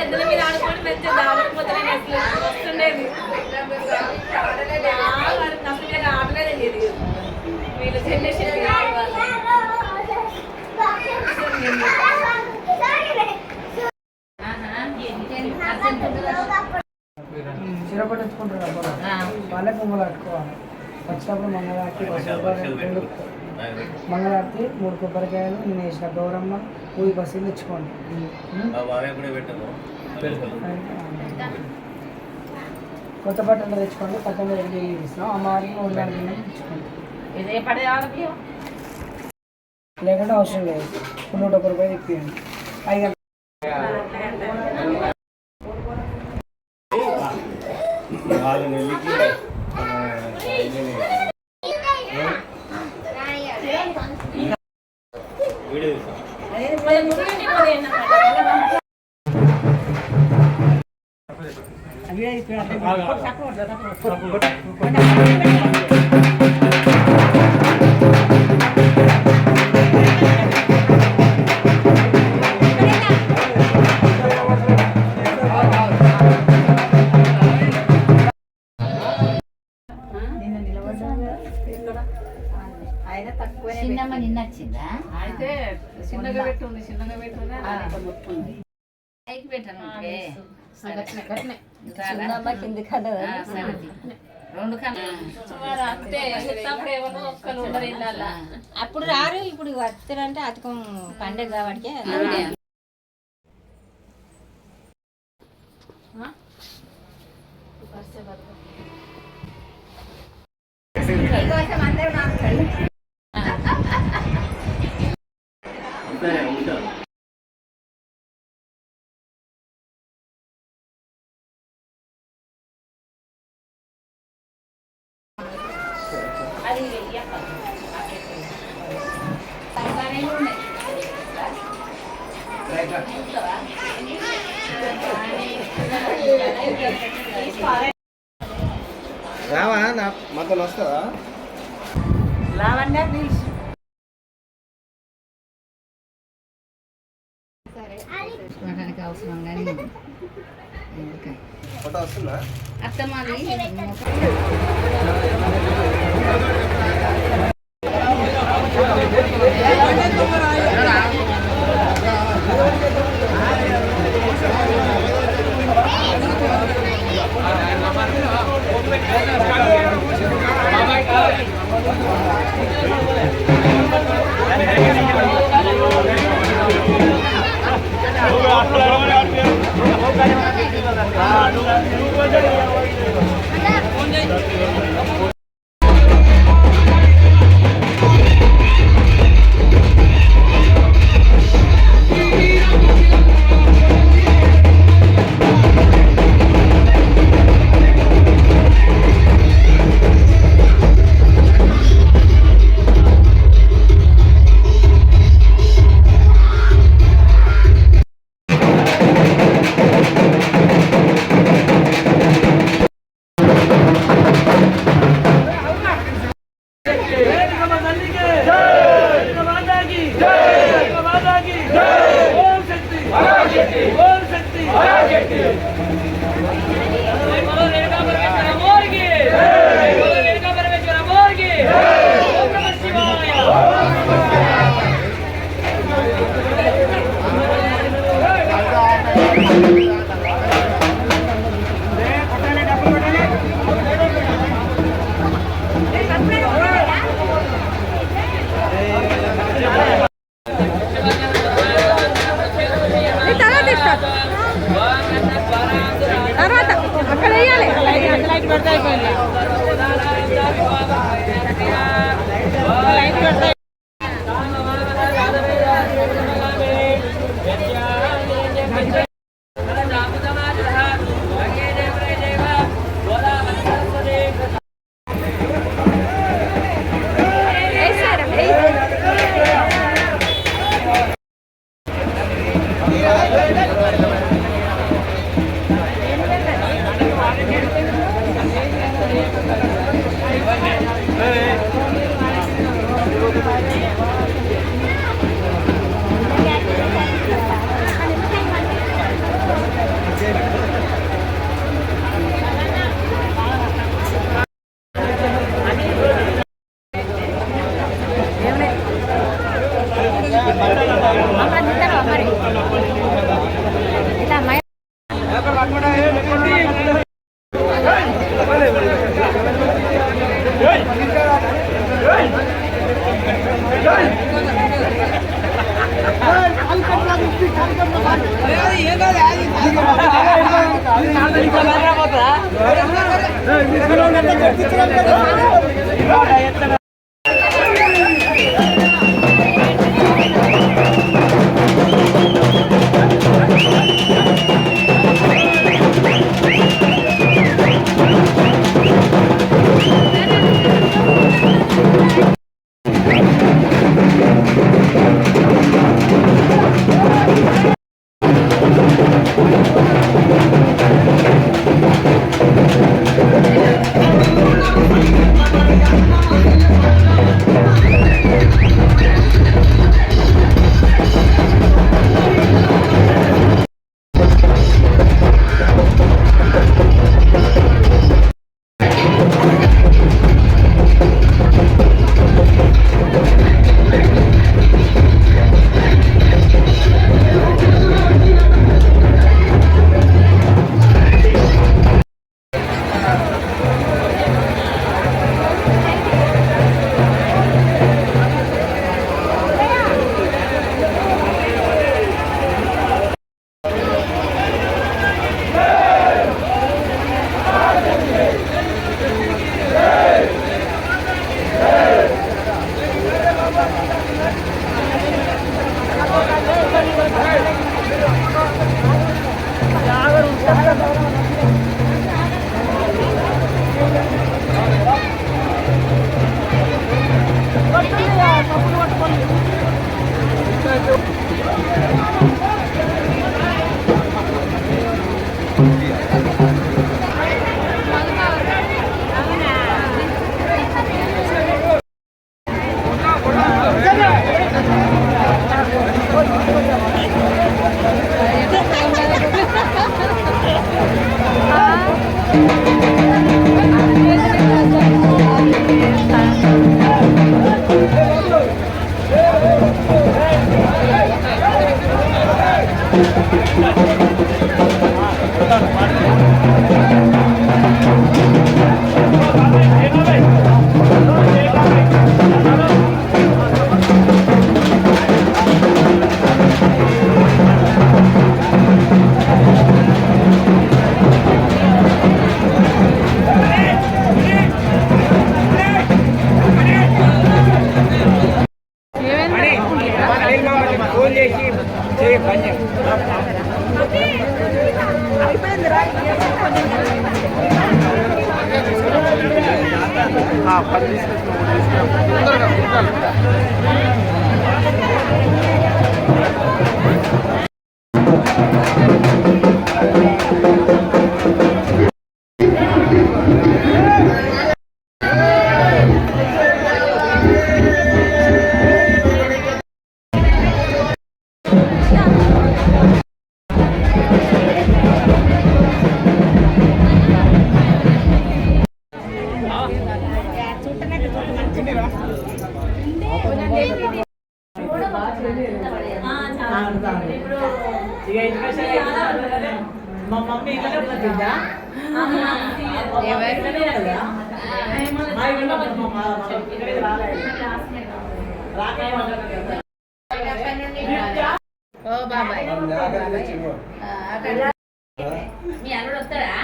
ఎద్దుల మీద ఆడుకోవడం నచ్చేది ఆడకపోతే నేను అసలు వస్తుండేది అసలు నేను ఆడలేదండి ఇది వీళ్ళు జనరేషన్ చిరపట్టించుకుంటారు వాళ్ళే పొంగలు కట్టుకోవాలి వచ్చినప్పుడు మంగళారతి మంగళారతి 3 కొబ్బరికాయలు నేను వేసిన గౌరమ్మ పూయి బస్సులు తెచ్చుకోండి కొత్త బట్టలు తెచ్చుకోండి పక్కన రెడీ ఇస్తాం అమ్మవారికి 3 గంటలు తెచ్చుకోండి లేకుంటే అవసరం లేదు 101 రూపాయలు ఇప్పియండి 5 గంటలు చిన్నమ్మ నిన్న వచ్చిందా అయితే చిన్నగా పెట్టుంది చిన్నగా పెట్టుకుని పైకి పెట్టను అప్పుడు రారు ఇప్పుడు వస్తారంటే అతకం పండుగ కాబట్టి రావా నా మాతో వస్తుందా లావణ్య ప్లీజ్ అవసరం కానీ ఫోటో వస్తుందా అత్తమాది తర్వాత అక్కడ వేయాలి లైట్ పెడతా అయిపోయింది లైట్ పెడతా Thank you. మా మమ్మీ ఇక్కడ ఉంటుందా ఓ బాబాయ్ మీ అల్లుడు వస్తాడా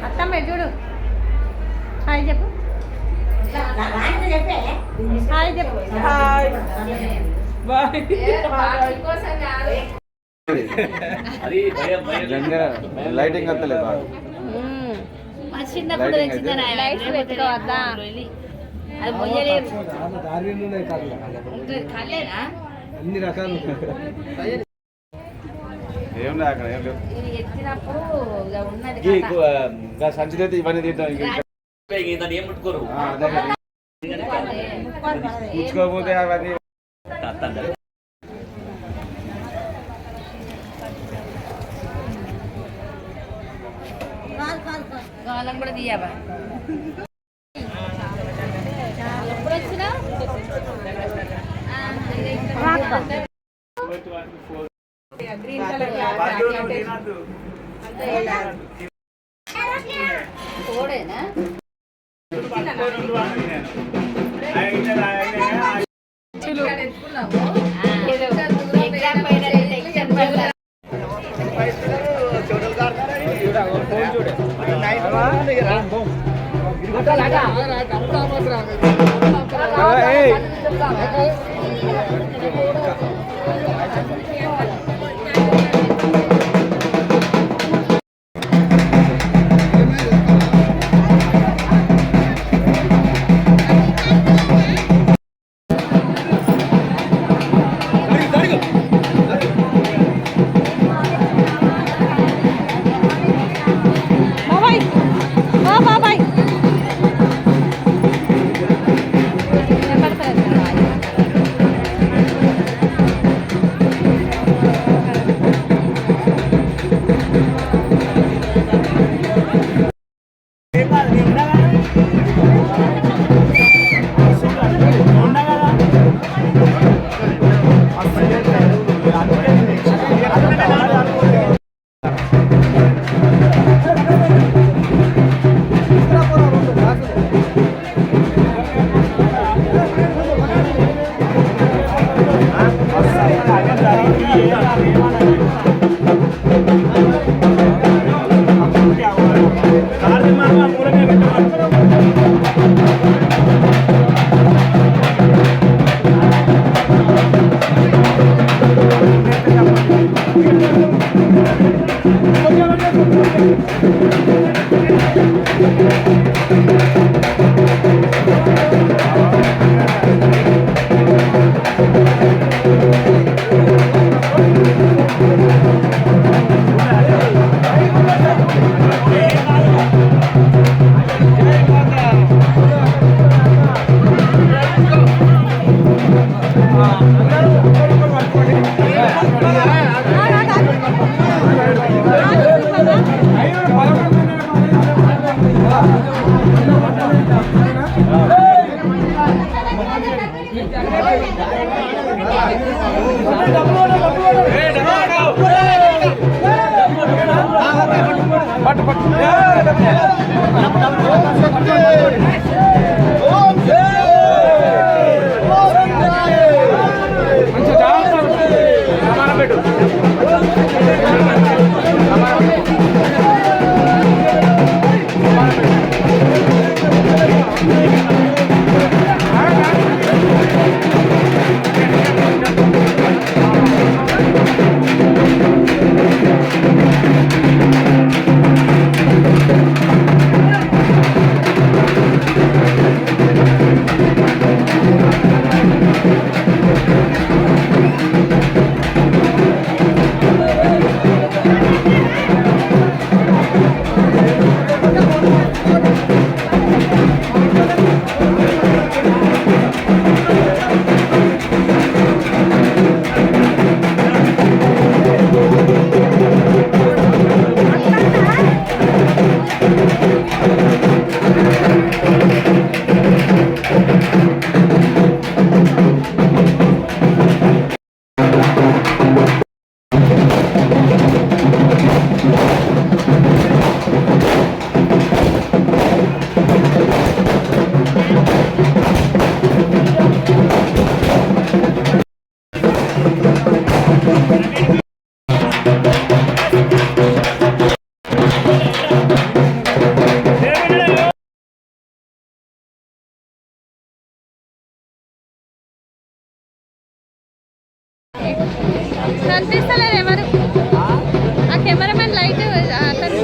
అత్తమ్మ చూడు హాయ్ చెప్పు హాయ్ చెప్పు లైటింగ్ వస్తలేదు చిన్నప్పుడు లైట్స్ పెట్టుకోవద్దా అది మొయ్యలేదు కాలేదా అన్ని రకాలు ఏం లే అక్కడ ఏం లేవు ఇది ఎత్తినప్పుడు ఉన్నది సంచి అయితే ఇవన్నీ తింటాం పుచ్చుకోకపోతే అవన్నీ గాలం కూడా తీయవా ఎప్పుడు వచ్చినా గ్రీన్ కలర్ కోడేనా ఎగ్జామ్ పైన టెన్షన్ పడతా కనిపిస్తలేదు ఎవరు ఆ కెమెరామెన్ లైట్ అతను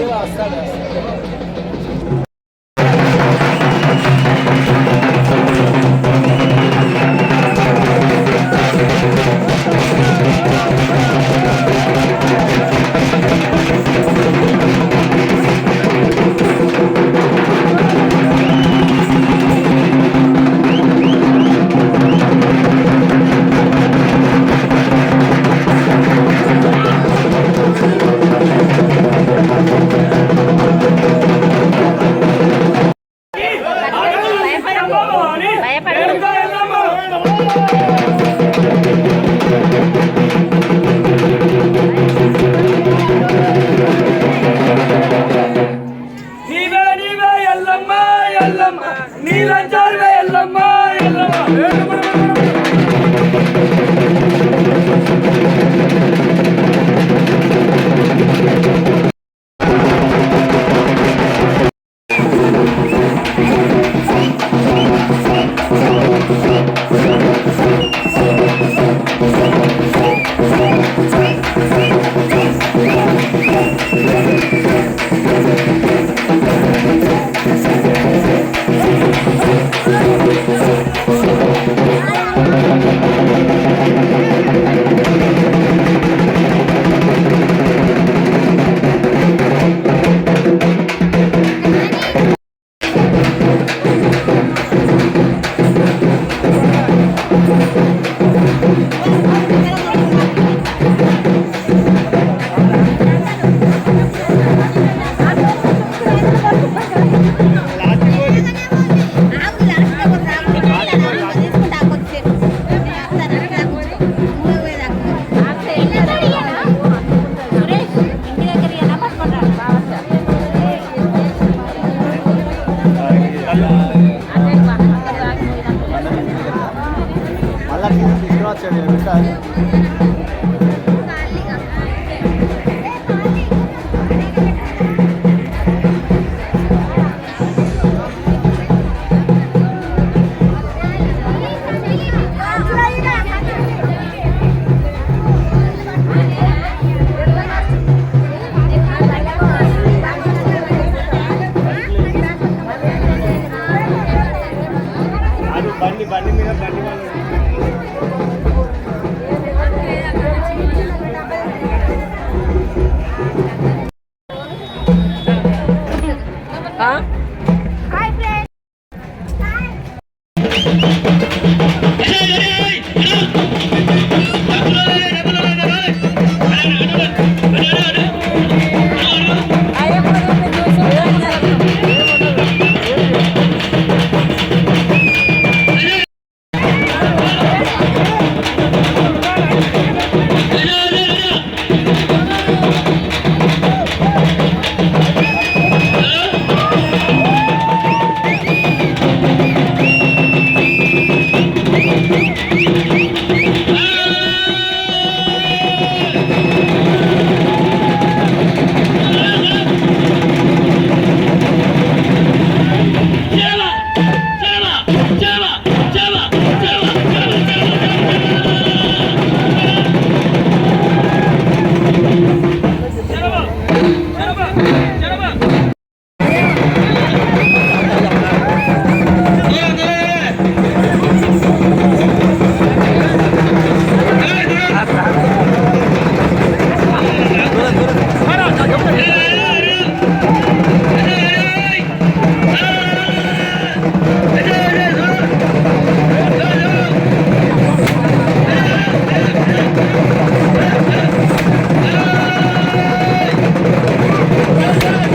బండి మీద బండి వాళ్ళు Yeah.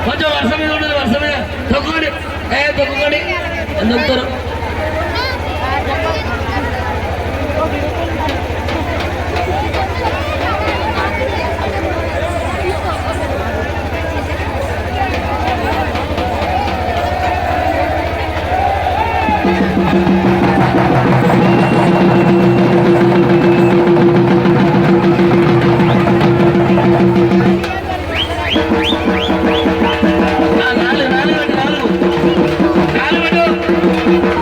కొంచెం వర్ష మీద ఉండదు, వర్ష మీద తొక్కుకోండి, తొక్కుకోండి తొక్కుతారు. నాలుగు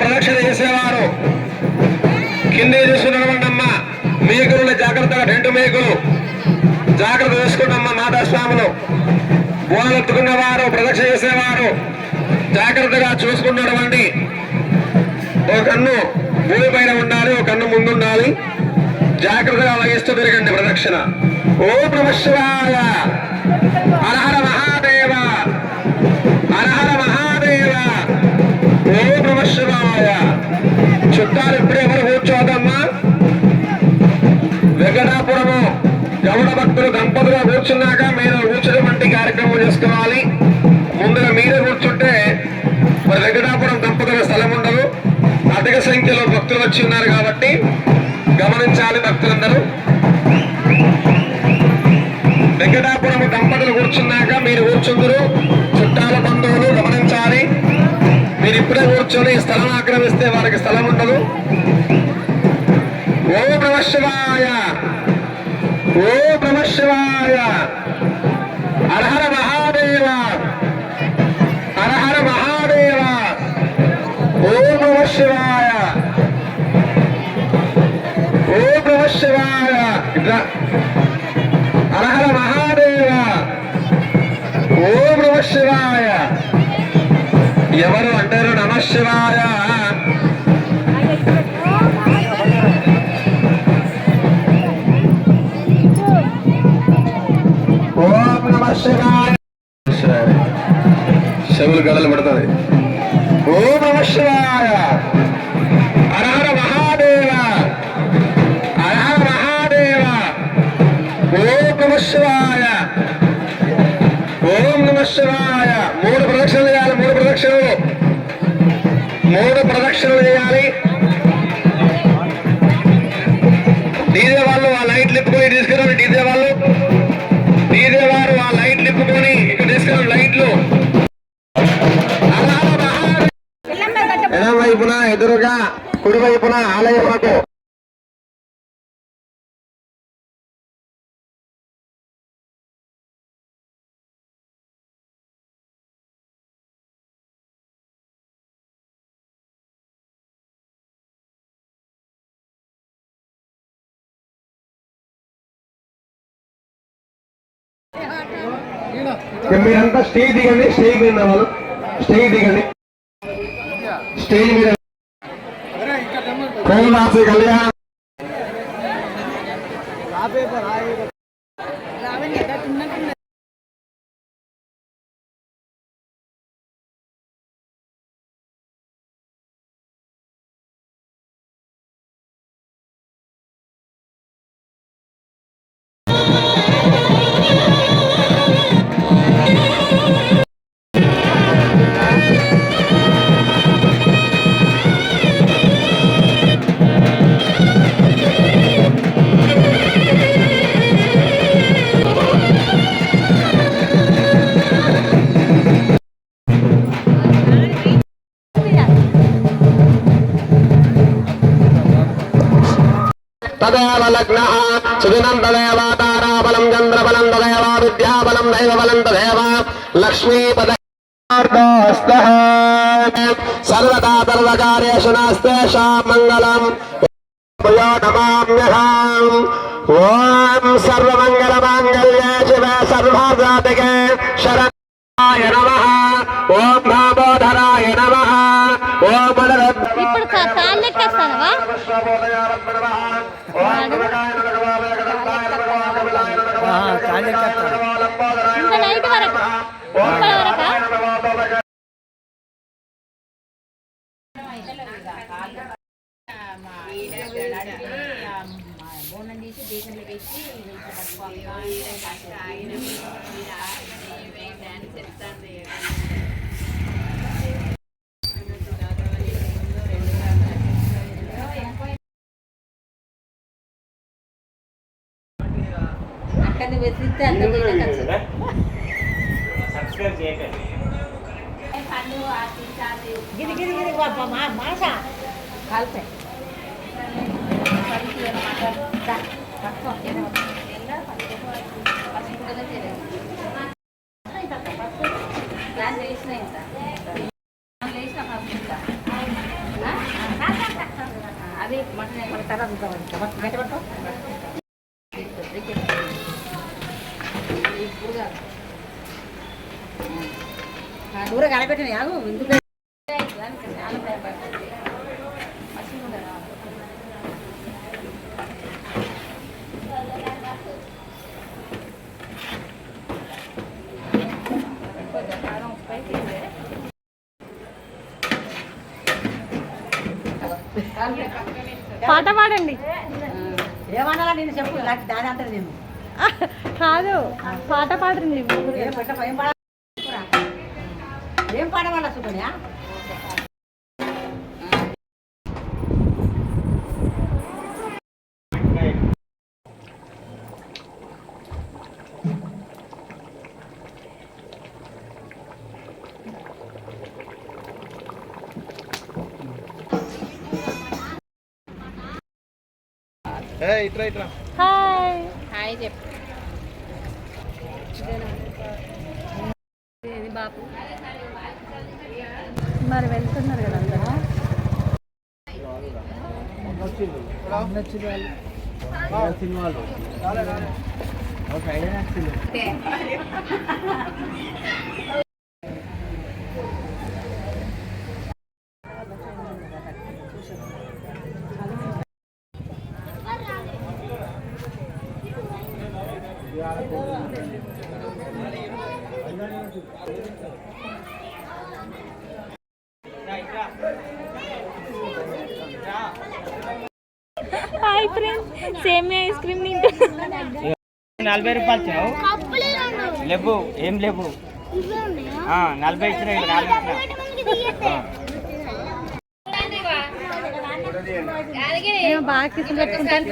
ప్రదక్షిణ చేసేవారు కింద చూసుకున్నామన్నమ్మ మేకులు జాగ్రత్తగా 2 మేకులు జాగ్రత్త చూసుకున్నమ్మ మాతాస్వాములు బోనెత్తుకున్న వారు ప్రదక్షిణ చేసేవారు జాగ్రత్తగా చూసుకున్నటువంటి ఒక కన్ను భూమి పైన ఉండాలి, ఒక కన్ను ముందుండాలి. జాగ్రత్తగా వహిస్తూ తిరగండి ప్రదక్షిణ. ఓం నమః శివాయ, హర హర మహాదేవ, హర హర మహాదేవ, ఓం నమః శివాయ. చుట్టాలు ఇప్పుడే ఎవరు కూర్చోదమ్మా. వెంకటాపురము గౌడ భక్తులు దంపతులు కూర్చున్నాక మీరు కూర్చున్నటువంటి కార్యక్రమం చేసుకోవాలి. ముందుగా మీరే కూర్చుంటే మరి వెంకటాపురం దంపతుల స్థలం ఉండదు. అధిక సంఖ్యలో భక్తులు వచ్చి ఉన్నారు కాబట్టి గమనించాలి భక్తులందరూ. వెంకటాపురం దంపతులు కూర్చున్నాక మీరు కూర్చుందరు. చుట్టాల బంధువులు గమనించాలి. మీరు ఇప్పుడే కూర్చొని స్థలం ఆక్రమిస్తే వారికి స్థలం ఉండదు. ఓం నమః శివాయ, ఓం నమః శివాయ, హర హర మహాదేవ, హర హర మహాదేవ, ఓం నమః శివాయ, ఓం నమః శివాయ. ఇట్లా హర హర మహాదేవ, ఓం నమః శివాయ. ఎవరు అంటారు నమః శివాయ? ఓం నమః శివాయ. చెవులు గడలు పడుతుంది. ఓం నమః శివాయ, హర హర మహాదేవ, హర హర మహాదేవ, ఓం నమః శివాయ, ఓం నమః శివాయ. 3 ప్రదక్షిణలు చేయాలి. 3 ప్రదక్షిణలు, 3 ప్రదక్షిణలు చేయాలి. డీజే వాళ్ళు ఆ లైట్లు ఇప్పుకొని తీసుకురండి. డీజే వాళ్ళు, డీజే వారు ఆ లైట్లు ఇప్పుకొని ఇక్కడ తీసుకురండి. లైట్లు ఎడం వైపున ఎదురుగా, కుడి వైపున ఆలయమునకు మీరంతా స్టేజ్ దిగండి. స్టేజ్ మీద వాళ్ళు స్టేజ్ దిగండి. స్టేజ్ మీద కోలాసి కళ్యాణ్ తదేవ లగ్నః సుదినం తదేవ తారాబలం చంద్రబలం తదేవ విద్యాబలం దైవబలం తదేవ లక్ష్మీపద సర్వదా సర్వకార్యేషు నాస్తేషాం మంగళం నమామ్యహం. ఓం సర్వమంగళమాంగళ్యే శివే సర్వార్థసాధికే శరణాయ నమః. ఓం దామోదరాయ నమః. ఓం ఇప్పుడు కాళ్ళు ఎక్కేస్తానవా? ఇంకా నైట్ వరకు ఇక్కడ వరకా? బోనం తీసి దేశంలో పెట్టి అక్కడ వెతిస్తే అక్కడ సబ్స్క్రైబ్ చేయకండి. గిరి గిరి గిరి మాస కలిపే అది మటన్ మన తర్వాత దూరం కలపెట్టిన యాగు ఎందుకు పాట పాడండి. ఏమన్నా నేను చెప్పు దాని అంతా నేను కాదు పాట పాడండి. ఏం పాడవాళ్ళ సుకన్యా? ఇట్లా ఇట్లా హాయ్ హాయ్ చెప్పు. బాపు మరి వెళ్తున్నారు కదా అందరూ. సినిమాలు ఒక ఐడియా హాయ్ ఫ్రెండ్స్, సేమియా ఐస్ క్రీమ్ తింటా. 40 రూపాయలు ఇచ్చినావు. లేవు ఏం లేవు. 40 ఇచ్చిన 4 నేను బాగా కిసులు పెట్టుకుంటాను.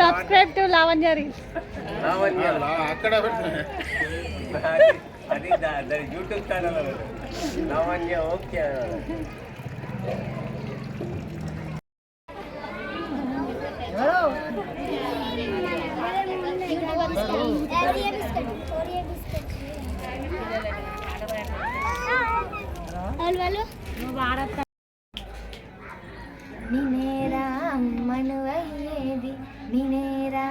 Subscribe to Lavanya reels. అక్కడ అది యూట్యూబ్ ఛానల్ లావణ్య. ఓకే నినేరా అమ్మను అయ్యేది, నినేరా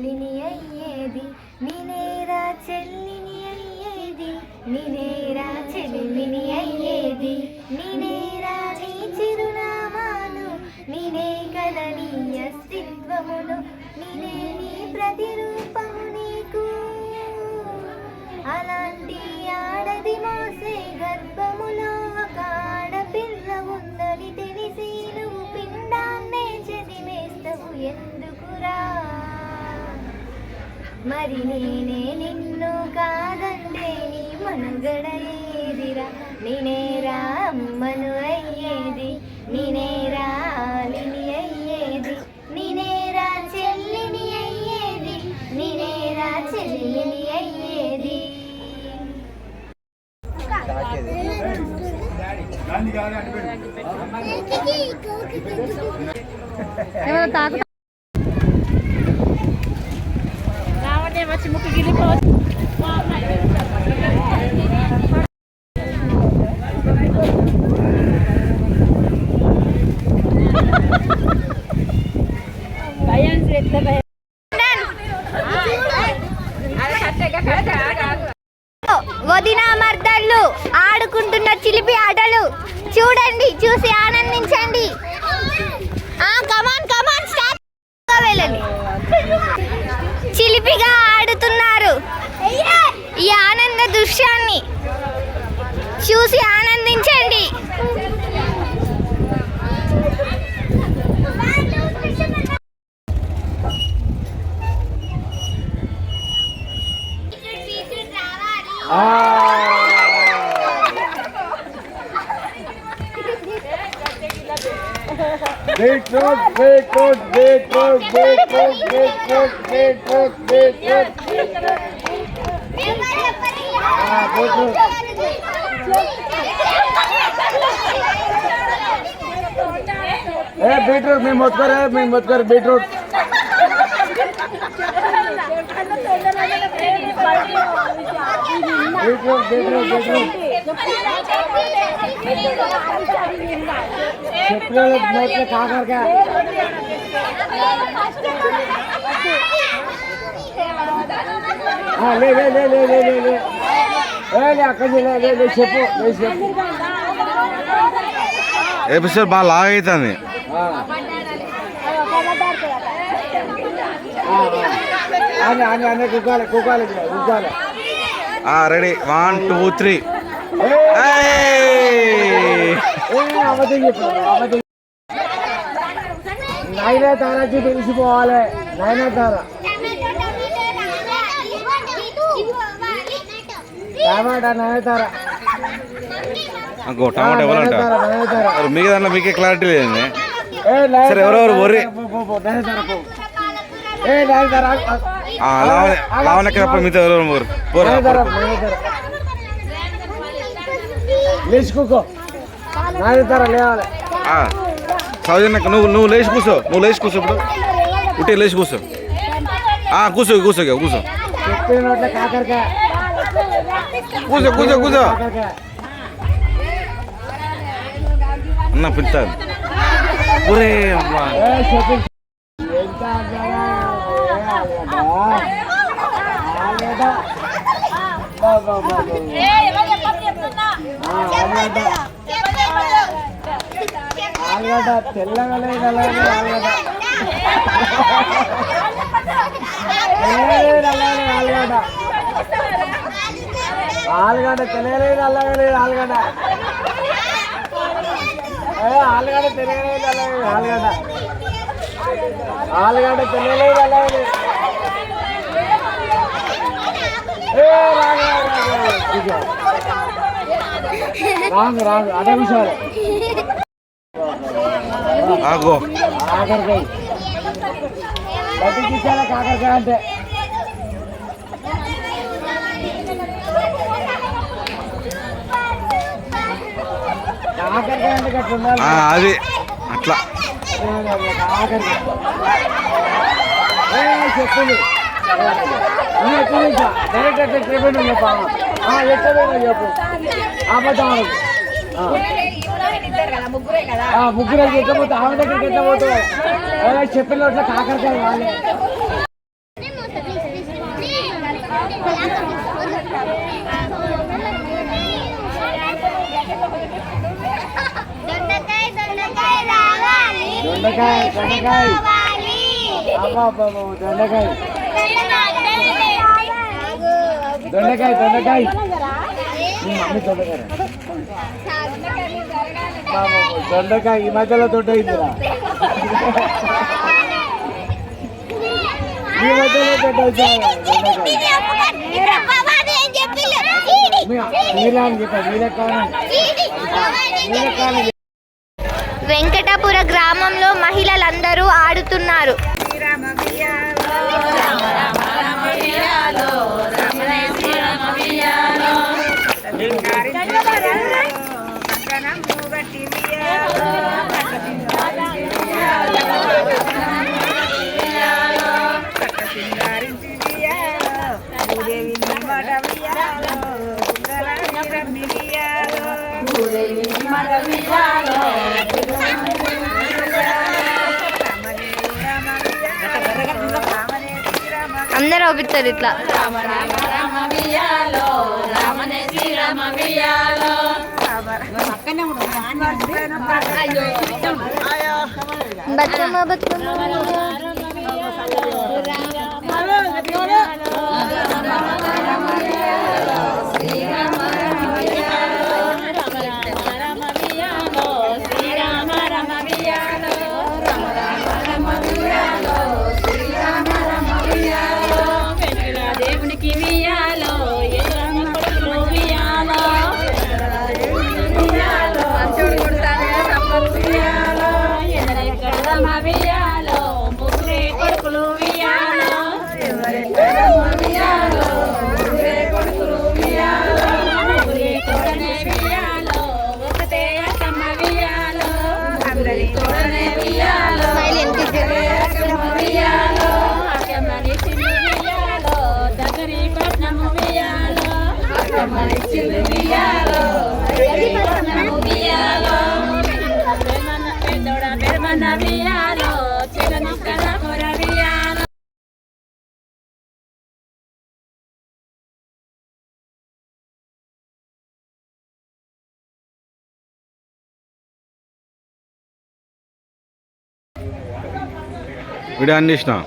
లిని అయ్యేది, నినేరా చెల్లిని అయ్యేది, నినేరా చెల్లిని అయ్యేది, నినేరా నీ చిరునామాను, నినే కదా నీ అస్తిత్వమును, నినే నీ ప్రతిరూపము నీకు. అలాంటి ఆడది మోసే గర్భములో ఒక ఆడపిల్ల ఉందని తెలిసి నువ్వు పిండాన్నే చదివేస్తావు ఎందుకురా? మరి నేనే నిన్ను కాదంటే నీ మనుగడ ఏదిరా నేనేరా అమ్మను అయ్యేది నేనేరా ఆలిని అయ్యేది నేనేరా చెల్లిని అయ్యేది నేనేరా చెల్లిని అయ్యేది. రావటే వచ్చి ముక్కు గిలిపోవచ్చు. వదిన మర్దళ్ళు ఆడుకుంటున్న చిలిపి ఆటలు చూడండి, చూసి ఆనందించండి. కమాన్ కమాన్ స్టార్ట్. వెళ్ళండి. చిలిపిగా ఆడుతున్నారు. ఈ ఆనంద దృశ్యాన్ని చూసి ఆనందించండి. Beetroot beetroot beetroot beetroot beetroot beetroot beetroot beetroot మేము మొత్తుకోరు బీట్రూట్ బీట్రూట్ బీట్రూట్ బీట్రూట్ చెట్లు నోట్లో కాకరకాయ అక్కడ చెప్పు ఎపిసోడ్ బాగా లాగ్ అవుతుంది. కుక్కాలి కుక్కాలి కుక్కాలి. రెడీ 1 2 3. అబద్ధం చెప్పాను అబద్ధం. నైనా తారాకి తెలిసిపోవాలి. నైనా తారా టమాటా నయనతార టమాటా ఎవరంటారు మీకు దాంట్లో మీకే క్లారిటీ లేదండి. సరే ఎవరెవరు ఒర్రి లావనెక్కడప్పుడు మీతో ఎవరెవరు లేచుకో నయనతార లేవాలి. సౌజన్యక్క నువ్వు లేచి కూర్చో. ఇప్పుడు ఉట్టి లేచి కూర్చో. కూర్చో చెప్పిన నోట్ల కాకరకాయ కూర్చో అన్న పిలుస్తాను. ఒరే అమ్మా ఆలుగడ్డ తెల్లగా లేదు ఆలుగడ్డ ఆలుగడ్డ తెలియలేదు అలాగే లేదు ఆలుగడ్డ ఆలుగడ్డ తెలియలేదు అలాగే ఆలుగడ్డ ఆలుగడ్డ తెలియలేదు అలాగే రాంగు అదే విషయాలు. కాకరకాయ బయటికి ఇచ్చారా కాకరకాయ అంటే కాకరకాయ అంటే గట్ల ఉండాలి. అది అట్లా చెప్పింది డైరెక్ట్ అట్లా చెప్పండి ఎక్కడ చెప్పు అబద్ధం ముగ్గురు ఎక్కకపోతే ఆమె దగ్గరికి ఎట్లా పోతావు చెప్పిన అట్లా కాకరకాయ వాళ్ళే. దొండకాయ దొండకాయ దొండకాయ దొండకాయ దొండకాయ మీ మమ్మీ దొండకాయ దొండకాయ ఈ మధ్యలో దొడ్డైందిరా. మీ మధ్యలో పెట్టాలి మీలా అని చెప్పారు వీళ్ళ వెంకటాపుర గ్రామంలో మహిళలందరూ ఆడుతున్నారు. అందరూ అవుతారు ఇట్లా. బతుకమ్మ బతుకమ్మ దేవునికి వియాలో ముగ్గురే కొడుకులు వియాలో ఒకటే అక్కమ్మ వియాలో తోడనే వియాలో అక్కమ్మని చిన్ని వియాలో దగ్గరి పట్నము వియాలో అక్కమ్మని చిన్ని వియాలో పట్నము వియాలో పెద్దోడ పెరమన్న వియాలో చిన్న కలపుర వియాలో. వీడియో అన్నిష్టం